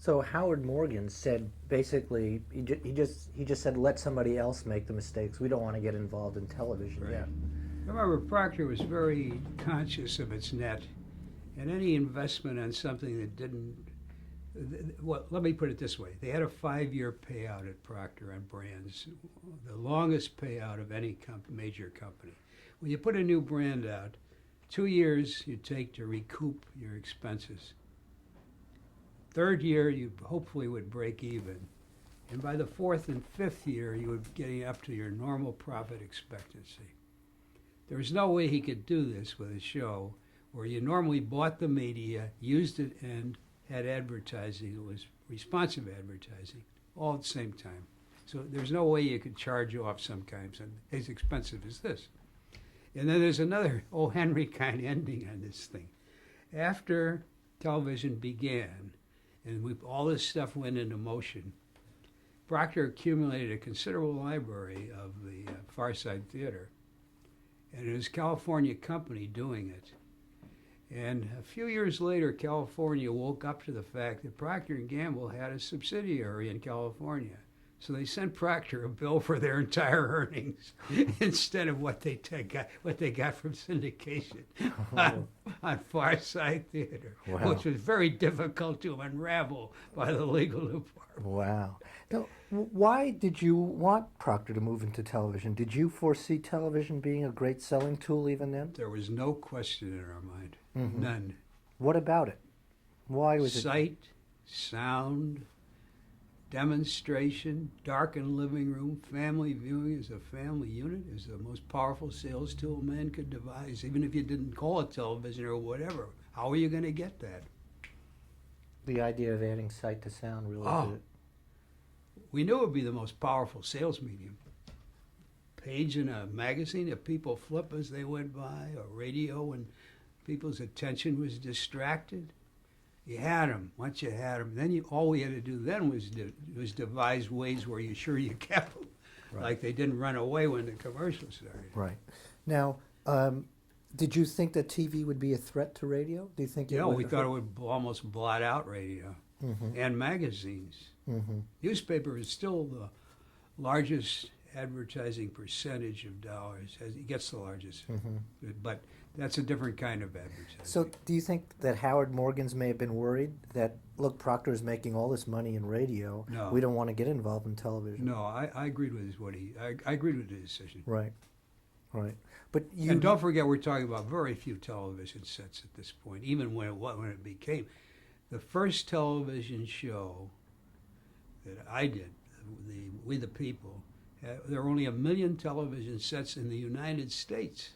So Howard Morgan said basically he just said let somebody else make the mistakes. We don't want to get involved in television Right. yet. However, Procter was very conscious of its net, and any investment on something that didn't. Well, let me put it this way: they had a 5-year payout at Procter on brands, the longest payout of any major company. When you put a new brand out, 2 years you take to recoup your expenses. Third year, you hopefully would break even. And by the fourth and fifth year, you would be getting up to your normal profit expectancy. There was no way he could do this with a show where you normally bought the media, used it, and had advertising. It was responsive advertising all at the same time. So there's no way you could charge off sometimes and as expensive as this. And then there's another O. Henry kind of ending on this thing. After television began and all this stuff went into motion, Procter accumulated a considerable library of the Far Side Theater. And it was a California company doing it. And a few years later, California woke up to the fact that Procter & Gamble had a subsidiary in California. So they sent Procter a bill for their entire earnings instead of what they got from syndication on Far Side Theater, Wow. which was very difficult to unravel by the legal department. Wow. Now, why did you want Procter to move into television? Did you foresee television being a great selling tool even then? There was no question in our mind, Mhm. none. What about it? Why was it? Sight, sound, demonstration, darkened living room, family viewing as a family unit is the most powerful sales tool man could devise, even if you didn't call it television or whatever. How are you going to get that? The idea of adding sight to sound really Oh. did it. We knew it would be the most powerful sales medium. Page in a magazine that people flip as they went by, or radio when people's attention was distracted. You had them. Once you had them, then all we had to do then was devise ways where you're sure you kept them, Right. like they didn't run away when the commercial started. Right. Now, did you think that TV would be a threat to radio? Do you think? Yeah, we thought it would almost blot out radio and magazines. Mm-hmm. Newspaper is still the largest advertising percentage of dollars. It gets the largest, but that's a different kind of advertising. So, do you think that Howard Morgan's may have been worried that, look, Procter is making all this money in radio. No. We don't want to get involved in television. No, I agreed with I agreed with the decision. Right. Right. But you And don't forget, we're talking about very few television sets at this point. Even when it became the first television show that I did, We the People, there were only 1 million television sets in the United States.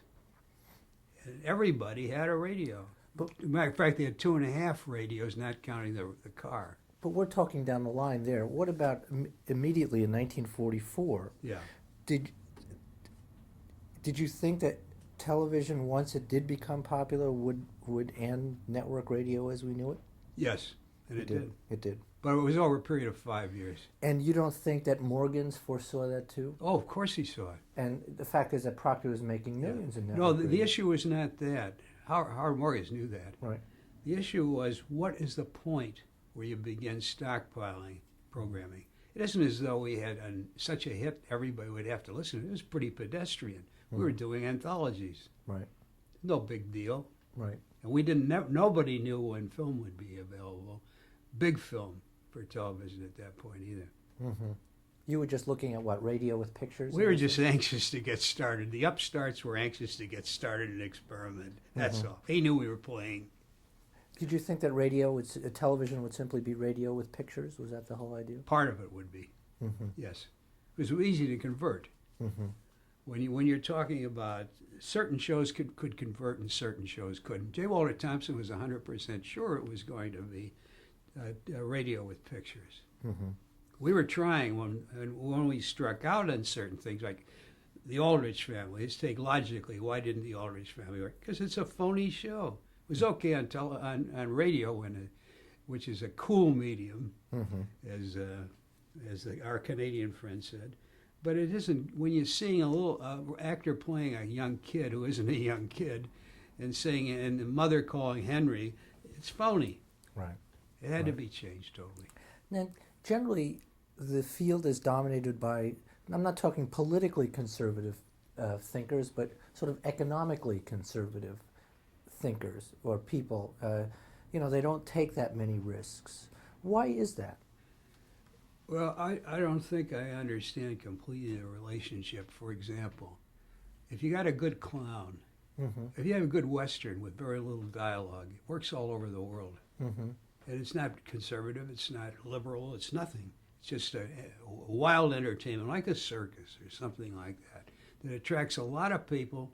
And everybody had a radio. But- Matter of fact, they had 2.5 radios, not counting the car. But we're talking down the line there. What about immediately in 1944? Yeah. Did you think that television, once it did become popular, would end network radio as we knew it? Yes, and it did. It did. But it was over a period of 5 years. And you don't think that Morgan's foresaw that too? Oh, of course he saw it. And the fact is that Procter was making millions in network No, the radio. issue was not that. Howard Morgan knew that. Right. The issue was, what is the point where you begin stockpiling programming? It isn't as though we had such a hit everybody would have to listen. It was pretty pedestrian. We were doing anthologies. Right. No big deal. Right. And we nobody knew when film would be available. Big film for television at that point either. Mm-hmm. You were just looking at what, radio with pictures? We were just anxious to get started. The upstarts were anxious to get started and experiment. That's all. They knew we were playing. Did you think that television would simply be radio with pictures? Was that the whole idea? Part of it would be, yes. It was easy to convert. Mm-hmm. When you're talking about certain shows could convert and certain shows couldn't. J. Walter Thompson was 100% sure it was going to be a radio with pictures. Mm-hmm. We were trying when we struck out on certain things, like the Aldrich family. Let's take logically, why didn't the Aldrich family work? Because it's a phony show. It was okay on radio, which is a cool medium, as our Canadian friend said. But it isn't when you're seeing a little actor playing a young kid who isn't a young kid, and the mother calling Henry. It's phony. Right. It had to Right. be changed totally. Now, generally, the field is dominated by, I'm not talking politically conservative thinkers, but sort of economically conservative thinkers or people. They don't take that many risks. Why is that? Well, I don't think I understand completely the relationship. For example, if you got a good clown, Mm-hmm. if you have a good Western with very little dialogue, it works all over the world. Mm-hmm. And it's not conservative, it's not liberal, it's nothing. It's just a wild entertainment, like a circus or something like that, that attracts a lot of people.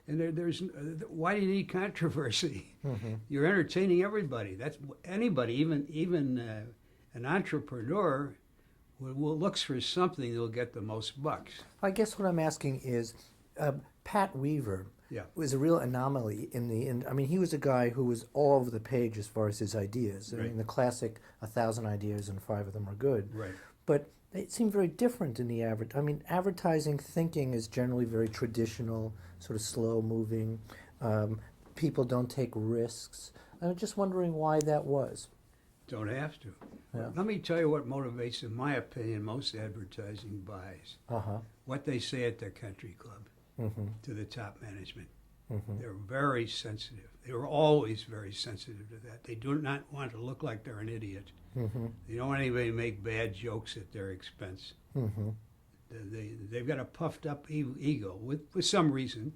And there's why do you need controversy? Mm-hmm. You're entertaining everybody. That's anybody, even an entrepreneur, will looks for something that'll get the most bucks. I guess what I'm asking is, Pat Weaver Yeah. was a real anomaly I mean, he was a guy who was all over the page as far as his ideas. I Right. mean, the classic 1,000 ideas and 5 of them are good. Right. But it seemed very different in the advertising thinking is generally very traditional, sort of slow moving. People don't take risks. I'm just wondering why that was. Don't have to. Yeah. Let me tell you what motivates, in my opinion, most advertising buys. Uh-huh. What they say at their country club Mm-hmm. to the top management. Mm-hmm. They're very sensitive. They were always very sensitive to that. They do not want to look like they're an idiot. Mm-hmm. They don't want anybody to make bad jokes at their expense. Mm-hmm. They've got a puffed up ego with some reason,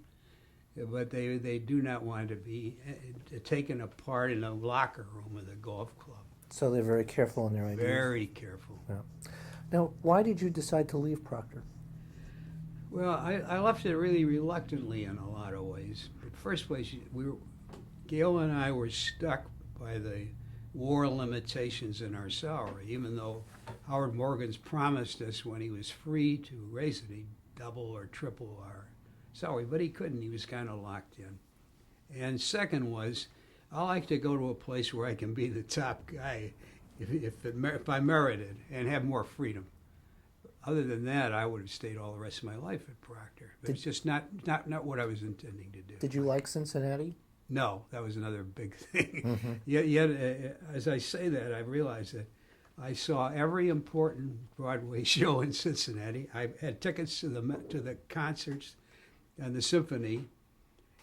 but they do not want to be taken apart in a locker room of the golf club. So they're very careful in their ideas. Very careful. Yeah. Now, why did you decide to leave Procter? Well, I left it really reluctantly in a lot of ways. In the first place, Gail and I were stuck by the war limitations in our salary, even though Howard Morgan's promised us when he was free to raise it, he'd double or triple our salary, but he couldn't. He was kind of locked in. And second was, I like to go to a place where I can be the top guy if I merit it and have more freedom. Other than that, I would have stayed all the rest of my life at Procter. But it's just not what I was intending to do. Did you like Cincinnati? No, that was another big thing. Mm-hmm. Yet, as I say that, I realized that I saw every important Broadway show in Cincinnati. I had tickets to the concerts and the symphony,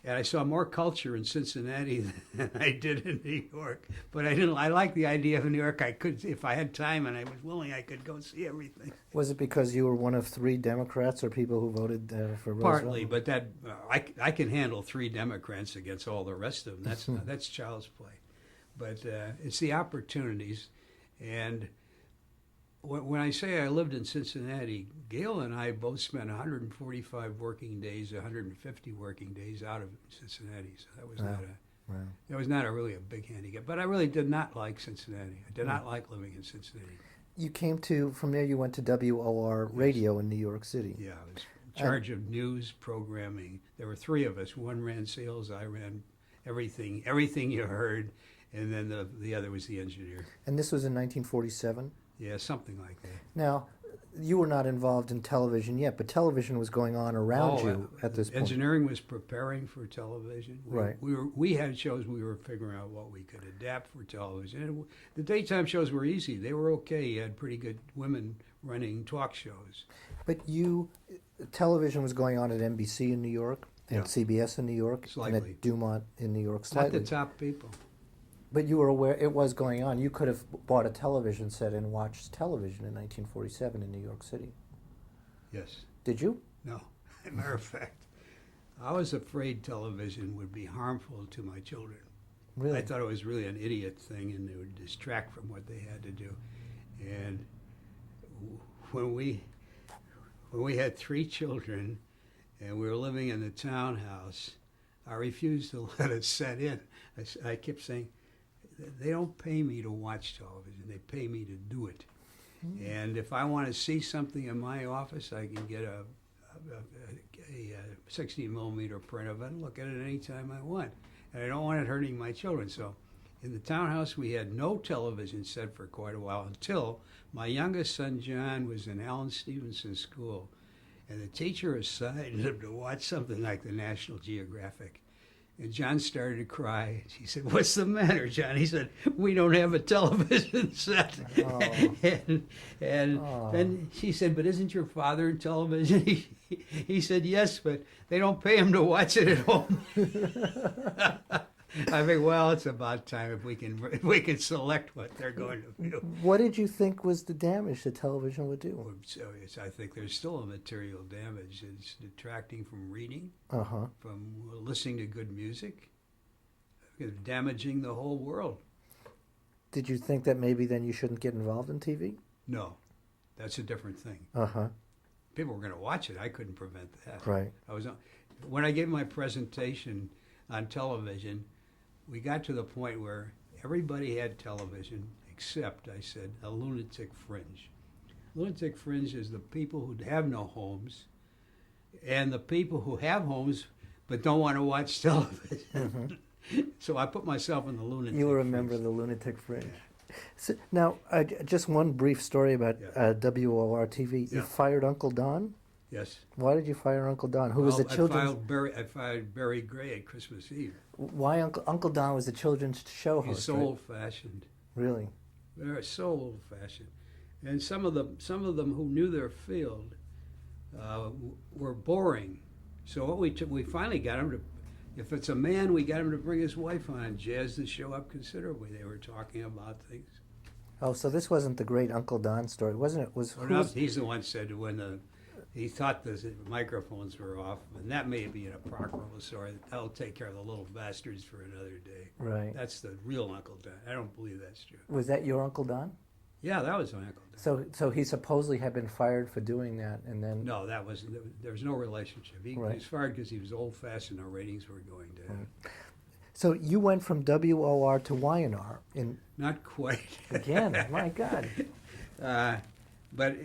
and I saw more culture in Cincinnati than I did in New York. But I liked the idea of New York. I could, if I had time and I was willing, I could go see everything. Was it because you were one of 3 Democrats or people who voted for Roosevelt? Partly, but that I can handle 3 Democrats against all the rest of them. That's child's play. But it's the opportunities, and when I say I lived in Cincinnati, Gail and I both spent 145 working days, 150 working days out of Cincinnati. So that was not really a big handicap. But I really did not like Cincinnati. I did not like living in Cincinnati. You came from there you went to WOR radio in New York City. Yeah, I was in charge of news programming. There were 3 of us. One ran sales, I ran everything you heard, and then the other was the engineer. And this was in 1947? Yeah, something like that. Now, you were not involved in television yet, but television was going on around you at this point. Engineering was preparing for television. Right. We had shows we were figuring out what we could adapt for television. And the daytime shows were easy. They were okay. You had pretty good women running talk shows. But television was going on at NBC in New York, and Yeah. CBS in New York, Slightly. and at Dumont in New York, Not slightly. the top people. But you were aware it was going on. You could have bought a television set and watched television in 1947 in New York City. Yes. Did you? No. As a matter of fact, I was afraid television would be harmful to my children. Really? I thought it was really an idiot thing, and it would distract from what they had to do. And when we had 3 children, and we were living in the townhouse, I refused to let it set in. I kept saying, they don't pay me to watch television. They pay me to do it. And if I want to see something in my office, I can get a 16 millimeter print of it and look at it anytime I want. And I don't want it hurting my children. So in the townhouse, we had no television set for quite a while until my youngest son, John, was in Allen Stevenson School. And the teacher assigned him to watch something like the National Geographic. And John started to cry. He said, "What's the matter, John?" He said, "We don't have a television set." Oh. and Oh. then she said, "But isn't your father in television?" He said, "Yes, but they don't pay him to watch it at home." I think, well, it's about time if we can select what they're going to do. What did you think was the damage the television would do? So I think there's still a material damage. It's detracting from reading, Uh-huh. from listening to good music. It's damaging the whole world. Did you think that maybe then you shouldn't get involved in TV? No, that's a different thing. Uh-huh. People were going to watch it. I couldn't prevent that. Right. When I gave my presentation on television, we got to the point where everybody had television except, I said, a lunatic fringe. Lunatic fringe is the people who have no homes and the people who have homes but don't want to watch television. Mm-hmm. So I put myself in the lunatic You remember fringe. the lunatic fringe. So, now, just one brief story about WOR TV. You Yeah. fired Uncle Don? Yes. Why did you fire Uncle Don? Who was the children's... I fired Barry Gray at Christmas Eve. Why Uncle Don was the children's show host? He's so right? old-fashioned. Really? They're so old-fashioned. And some of them who knew their field were boring. So what we finally got him to, if it's a man, we got him to bring his wife on and jazz the show up considerably. They were talking about things. Oh, so this wasn't the great Uncle Don story, wasn't it? He's the one who said he thought the microphones were off, and that may be an apocryphal story. I'll take care of the little bastards for another day. Right. That's the real Uncle Don. I don't believe that's true. Was that your Uncle Don? Yeah, that was my Uncle Don. So he supposedly had been fired for doing that, and then... No, there was no relationship. He Right. was fired because he was old-fashioned. Our ratings were going down. So you went from WOR to YNR in... Not quite. Again, my God. But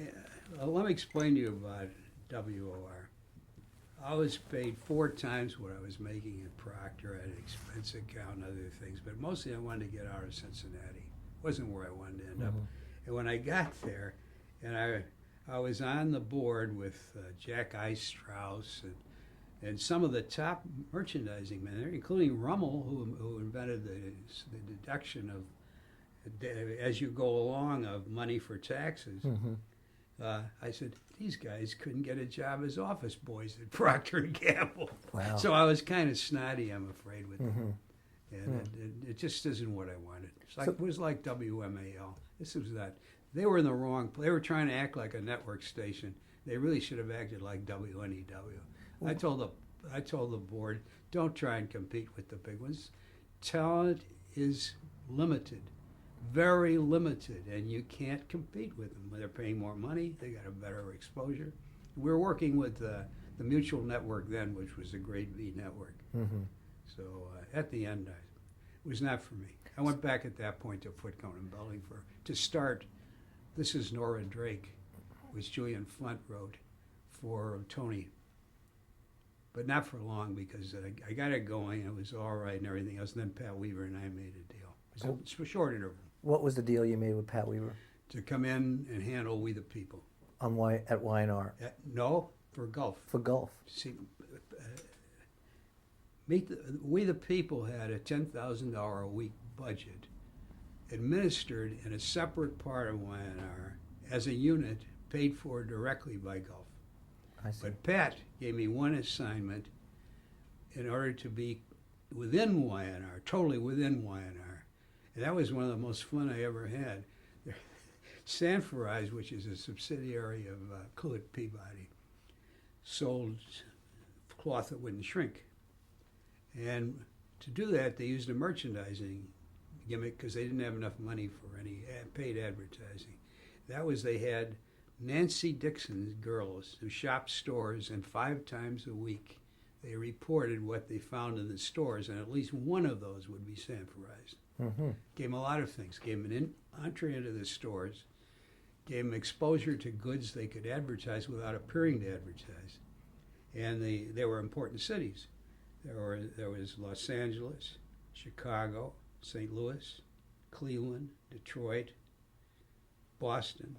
let me explain to you about WOR. I was paid 4 times what I was making at Proctor. I had an expense account and other things, but mostly I wanted to get out of Cincinnati. Wasn't where I wanted to end up. And when I got there, and I was on the board with Jack Eistrauss and some of the top merchandising men there, including Rummel, who invented the deduction of, as you go along, of money for taxes. Mm-hmm. I said, these guys couldn't get a job as office boys at Procter & Gamble. Wow. So I was kind of snotty, I'm afraid, with them. Mm-hmm. And it just isn't what I wanted. It was like WMAL. This was that. They were in the wrong place. They were trying to act like a network station. They really should have acted like WNEW. I told the board, don't try and compete with the big ones. Talent is limited, very limited, and you can't compete with them. They're paying more money. They got a better exposure. We were working with the Mutual Network then, which was the Grade B network. Mm-hmm. So at the end, it was not for me. I went back at that point to Footcone and Belling to start. This is Nora Drake, which Julian Flunt wrote for Tony. But not for long, because I got it going. It was all right and everything else. And then Pat Weaver and I made a deal. It was a short interval. What was the deal you made with Pat Weaver? To come in and handle We the People. At YNR? No, for Gulf. For Gulf. See, We the People had a $10,000 a week budget administered in a separate part of YNR as a unit paid for directly by Gulf. I see. But Pat gave me one assignment in order to be within YNR, totally within YNR. And that was one of the most fun I ever had. Sanforized, which is a subsidiary of Coolidge Peabody, sold cloth that wouldn't shrink. And to do that, they used a merchandising gimmick because they didn't have enough money for any paid advertising. That was, they had Nancy Dixon's girls who shopped stores, and 5 times a week they reported what they found in the stores, and at least one of those would be Sanforized. Mm-hmm. Gave them a lot of things. Gave them an entree into the stores. Gave them exposure to goods they could advertise without appearing to advertise. And they were important cities. There was Los Angeles, Chicago, St. Louis, Cleveland, Detroit, Boston,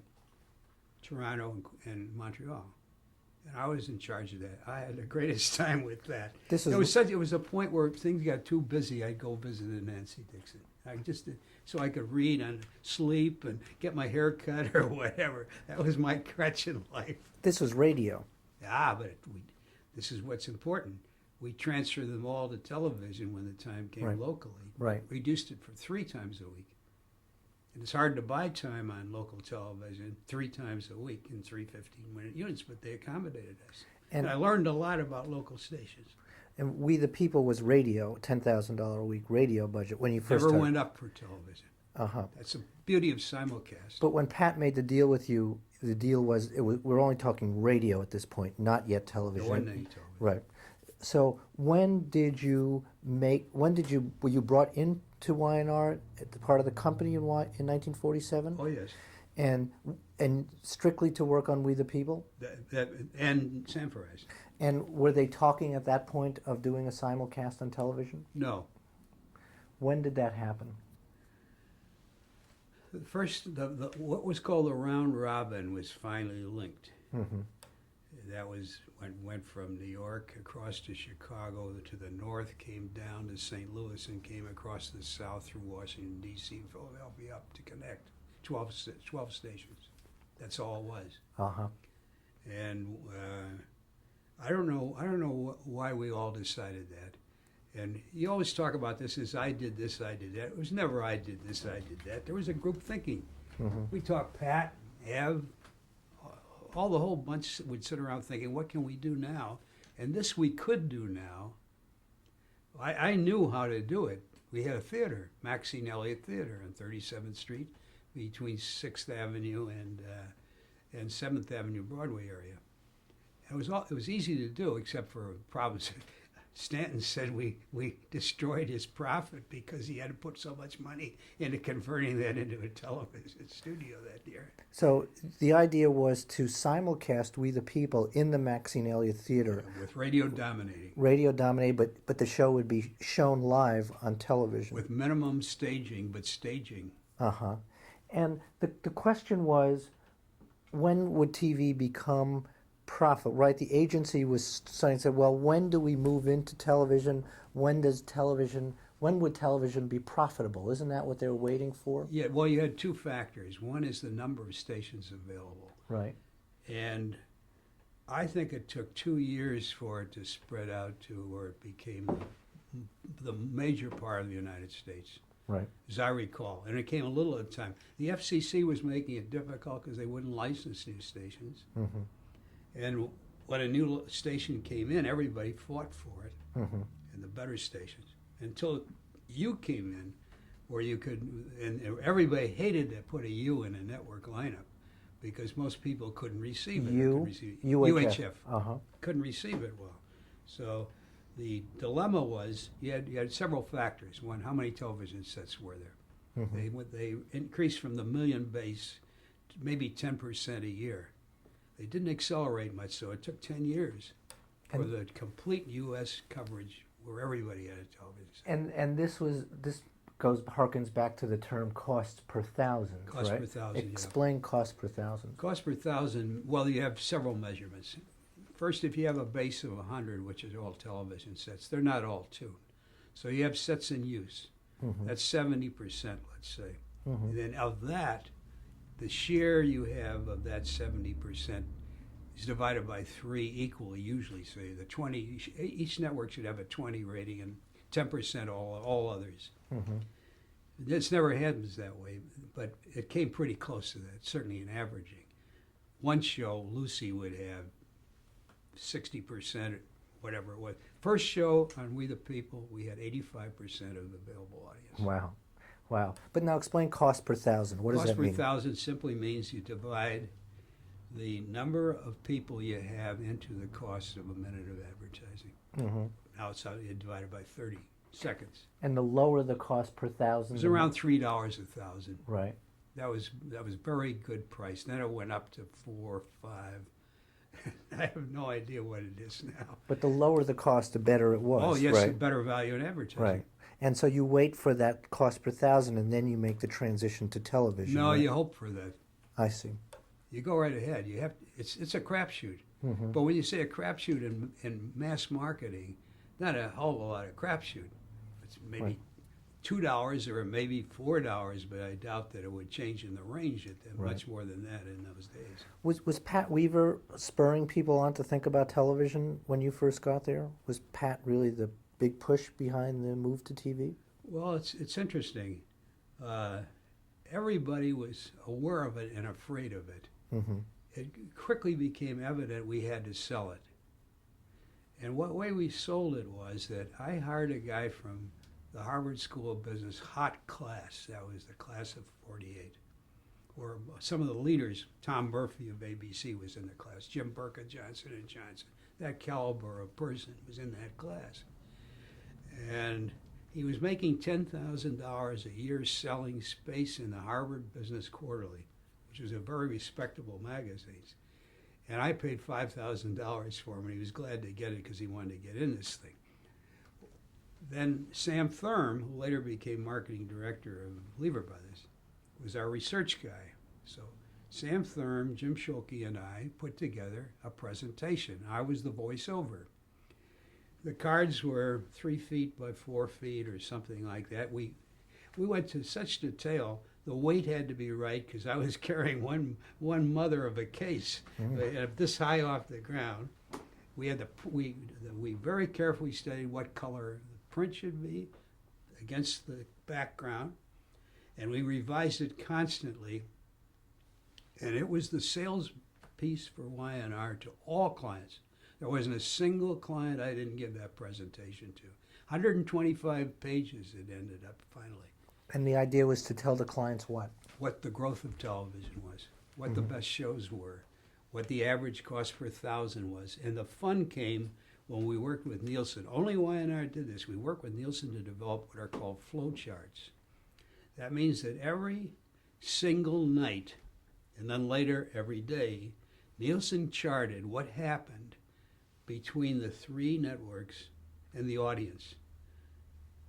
Toronto, and Montreal. And I was in charge of that. I had the greatest time with that. This It is was such. It was a point where things got too busy. I'd go visit Nancy Dixon. I just so I could read and sleep and get my hair cut or whatever. That was my crutch in life. this was radio. But this is what's important. We transferred them all to television when the time came Right. locally. Right. Reduced it for 3 times a week. And it's hard to buy time on local television 3 times a week in 3 15-minute units, but they accommodated us. And I learned a lot about local stations. And We the People was radio, $10,000 a week radio budget when you first Never started. went up for television. Uh-huh. That's the beauty of simulcast. But when Pat made the deal with you, the deal was, we're only talking radio at this point, not yet There television. wasn't any television. Right. So when were you brought into Y&R at the part of the company in 1947? Oh, yes. And strictly to work on We the People? And Sanford. And were they talking at that point of doing a simulcast on television? No. When did that happen? First, what was called the round robin was finally linked. Mm-hmm. That was went from New York across to Chicago to the north, came down to St. Louis, and came across the south through Washington, D.C., and Philadelphia up to connect 12 stations. That's all it was. Uh-huh. And I don't know why we all decided that. And you always talk about this as I did this, I did that. It was never I did this, I did that. There was a group thinking. Mm-hmm. We talked Pat, Ev, all the whole bunch would sit around thinking, what can we do now? And this we could do now. I knew how to do it. We had a theater, Maxine Elliott Theater on 37th Street between 6th Avenue and 7th Avenue Broadway area. It was easy to do except for problems. Stanton said we destroyed his profit because he had to put so much money into converting that into a television studio that year. So the idea was to simulcast We the People in the Maxine Elliott Theater. With radio dominating. Radio dominated, but the show would be shown live on television. With minimum staging, but staging. Uh-huh. And the question was, when would TV become profit, right? The agency was saying, well, when do we move into television? When would television be profitable? Isn't that what they were waiting for? Yeah, well, you had 2 factors. One is the number of stations available. Right. And I think it took 2 years for it to spread out to where it became the major part of the United States. Right. As I recall. And it came a little at a time. The FCC was making it difficult because they wouldn't license new stations. Mm-hmm. And when a new station came in, everybody fought for it, Mm-hmm. and the better stations, until you came in, where you could, and everybody hated to put a U in a network lineup because most people couldn't receive it. UHF. Uh-huh. Couldn't receive it well. So the dilemma was you had several factors. One, how many television sets were there? Mm-hmm. They increased from the million base to maybe 10% a year. They didn't accelerate much, so it took 10 years for the complete U.S. coverage where everybody had a television. And this harkens back to the term cost per thousand, Cost right? per thousand, yeah. Explain cost per thousand. Cost per thousand, well, you have several measurements. First, if you have a base of 100, which is all television sets, they're not all tuned. So you have sets in use. Mm-hmm. That's 70%, let's say. Mm-hmm. And then of that, the share you have of that 70% is divided by 3 equally, usually. So the 20, each network should have a 20 rating and 10% all others. Mm-hmm. This never happens that way, but it came pretty close to that, certainly in averaging. One show, Lucy, would have 60%, whatever it was. First show on We the People, we had 85% of the available audience. Wow. But now explain cost per thousand. What does that mean? Cost per thousand simply means you divide the number of people you have into the cost of a minute of advertising. Mm-hmm. Now it's you divide it by 30 seconds. And the lower the cost per thousand? It was around $3 a thousand. Right. That was very good price. Then it went up to 4, 5. I have no idea what it is now. But the lower the cost, the better it was. Oh yes, right? the better value in advertising. Right. And so you wait for that cost per thousand, and then you make the transition to television. No, right? you hope for that. I see. You go right ahead. You have it's a crapshoot. Mm-hmm. But when you say a crapshoot in mass marketing, not a whole lot of crapshoot. It's maybe Right. $2 or maybe $4, but I doubt that it would change in the range Right. much more than that in those days. Was Pat Weaver spurring people on to think about television when you first got there? Was Pat really the big push behind the move to TV? Well, it's interesting. Everybody was aware of it and afraid of it. Mm-hmm. It quickly became evident we had to sell it. And what way we sold it was that I hired a guy from the Harvard School of Business hot class. That was the class of 48. Where some of the leaders, Tom Murphy of ABC was in the class, Jim Burke of Johnson & Johnson. That caliber of person was in that class. And he was making $10,000 a year selling space in the Harvard Business Quarterly, which was a very respectable magazine. And I paid $5,000 for him, and he was glad to get it because he wanted to get in this thing. Then Sam Thurm, who later became marketing director of Lever Brothers, was our research guy. So Sam Thurm, Jim Schulke, and I put together a presentation. I was the voiceover. The cards were 3 feet by 4 feet or something like that. We went to such detail. The weight had to be right because I was carrying one mother of a case this high off the ground. We very carefully studied what color the print should be against the background, and we revised it constantly. And it was the sales piece for Y&R to all clients. There wasn't a single client I didn't give that presentation to. 125 pages it ended up finally. And the idea was to tell the clients what? What the growth of television was, what the best shows were, what the average cost per thousand was. And the fun came when we worked with Nielsen. Only Y&R did this. We worked with Nielsen to develop what are called flow charts. That means that every single night, and then later every day, Nielsen charted what happened between the 3 networks and the audience.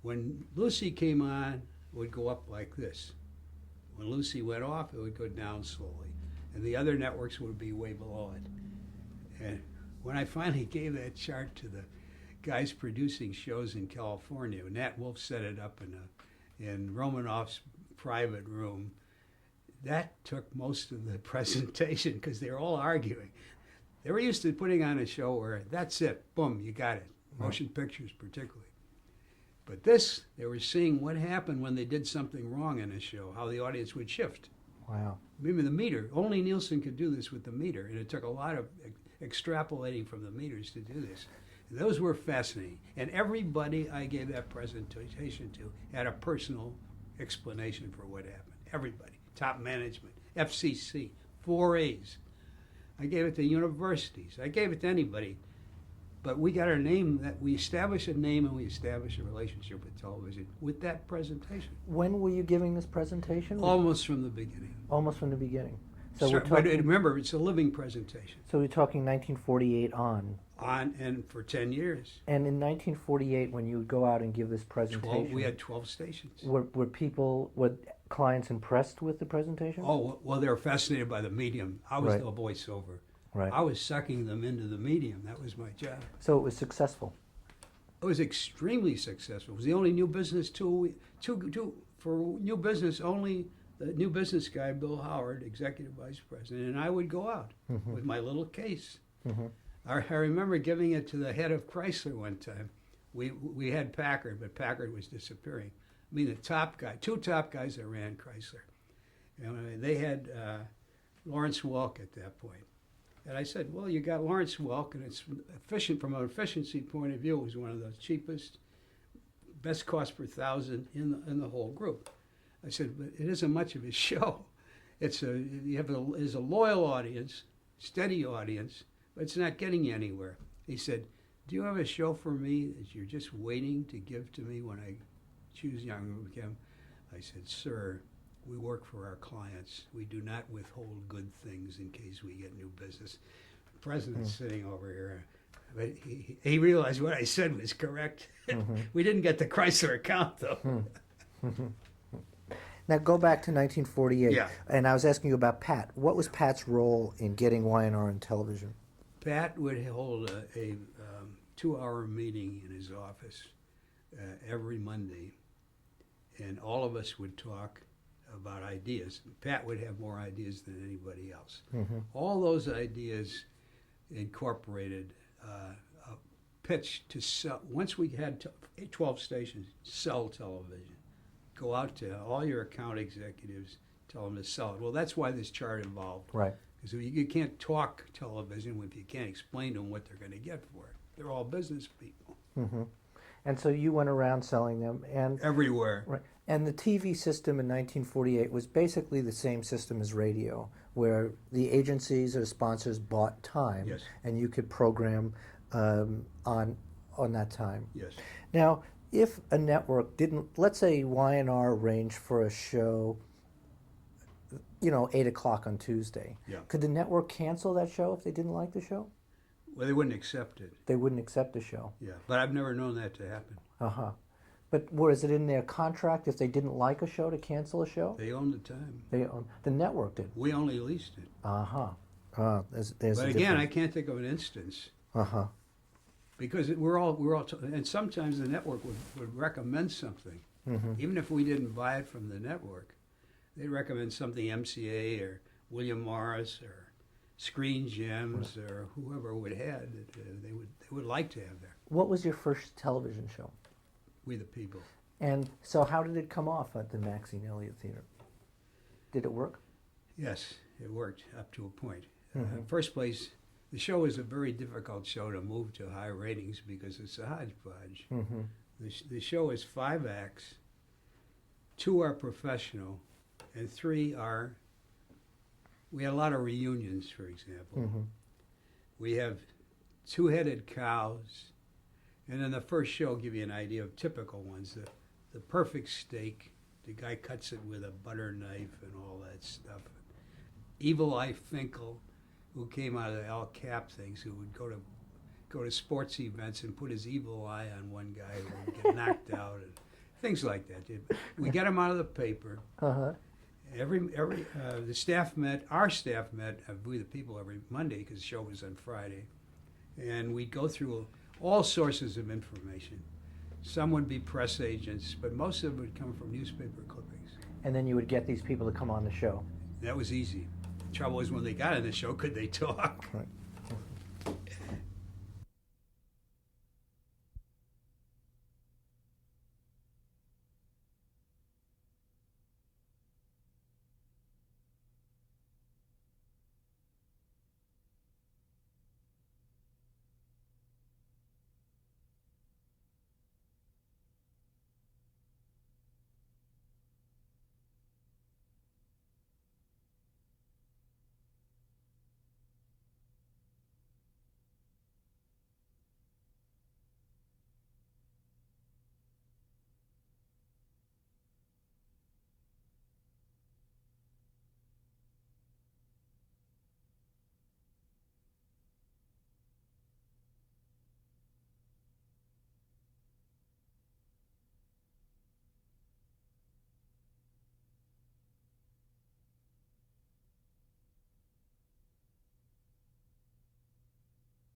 When Lucy came on, it would go up like this. When Lucy went off, it would go down slowly. And the other networks would be way below it. And when I finally gave that chart to the guys producing shows in California, Nat Wolff set it up in Romanoff's private room, that took most of the presentation because they were all arguing. They were used to putting on a show where that's it, boom, you got it. Motion pictures particularly. But this, they were seeing what happened when they did something wrong in a show, how the audience would shift. Wow. Maybe the meter, only Nielsen could do this with the meter, and it took a lot of extrapolating from the meters to do this. And those were fascinating. And everybody I gave that presentation to had a personal explanation for what happened. Everybody. Top management, FCC, 4As. I gave it to universities. I gave it to anybody. But we got our name, that we established a name and we established a relationship with television with that presentation. When were you giving this presentation? Almost from the beginning. Almost from the beginning. So Sure, we're talking. but remember, it's a living presentation. So we're talking 1948 on. On and for 10 years. And in 1948, when you would go out and give this presentation, We had 12 stations. were clients impressed with the presentation? Oh, well, they were fascinated by the medium. I was Right. the voiceover. Right. I was sucking them into the medium. That was my job. So it was successful. It was extremely successful. It was the only new business tool for new business. Only the new business guy, Bill Howard, executive vice president, and I would go out with my little case. Mm-hmm. I remember giving it to the head of Chrysler one time. We had Packard, but Packard was disappearing. I mean, the top guy, 2 top guys that ran Chrysler, and they had Lawrence Welk at that point. And I said, well, you got Lawrence Welk, and it's efficient from an efficiency point of view. It was one of the cheapest, best cost per thousand in the whole group. I said, but it isn't much of a show. There's a loyal audience, steady audience, but it's not getting you anywhere. He said, do you have a show for me that you're just waiting to give to me when I choose Young Kim? I said, sir, we work for our clients. We do not withhold good things in case we get new business. The president's sitting over here. But he realized what I said was correct. We didn't get the Chrysler account, though. Now go back to 1948. Yeah. And I was asking you about Pat. What was Pat's role in getting Y&R on television? Pat would hold a 2-hour meeting in his office every Monday, and all of us would talk about ideas. Pat would have more ideas than anybody else. Mm-hmm. All those ideas incorporated a pitch to sell. Once we had 12 stations, sell television. Go out to all your account executives, tell them to sell it. Well, that's why this chart evolved. Right. Because you can't talk television if you can't explain to them what they're going to get for it. They're all business people. Mm-hmm. And so you went around selling them, and Everywhere. right. And the TV system in 1948 was basically the same system as radio, where the agencies or sponsors bought time, Yes. and you could program on that time. Yes. Now, if a network didn't, let's say Y&R arranged for a show, 8 o'clock on Tuesday, Yeah. could the network cancel that show if they didn't like the show? Well, they wouldn't accept it. They wouldn't accept the show. Yeah. But I've never known that to happen. Uh-huh. But was it in their contract if they didn't like a show to cancel a show? They owned the time. The network did. We only leased it. Uh-huh. There's But a again, I difference. can't think of an instance. Uh-huh. Because and sometimes the network would recommend something. Mm-hmm. Even if we didn't buy it from the network, they'd recommend something MCA or William Morris or Screen Gems or whoever would had that they would like to have there. What was your first television show? We the People. And so how did it come off at the Maxine Elliott Theater? Did it work? Yes, it worked up to a point. Mhm. First place, the show is a very difficult show to move to high ratings because it's a hodgepodge. Mm-hmm. The show is 5 acts, 2 are professional, and 3 are, we had a lot of reunions, for example. Mm-hmm. We have 2-headed cows, and then the first show will give you an idea of typical ones. The perfect steak, the guy cuts it with a butter knife and all that stuff. Evil Eye Finkel, who came out of the Al Cap things, who would go to sports events and put his evil eye on one guy who would get knocked out, and things like that. We get him out of the paper. Uh-huh. The staff met, our staff met, We the People, every Monday, because the show was on Friday, and we'd go through all sources of information. Some would be press agents, but most of it would come from newspaper clippings. And then you would get these people to come on the show. That was easy. The trouble is when they got on the show, could they talk? Right.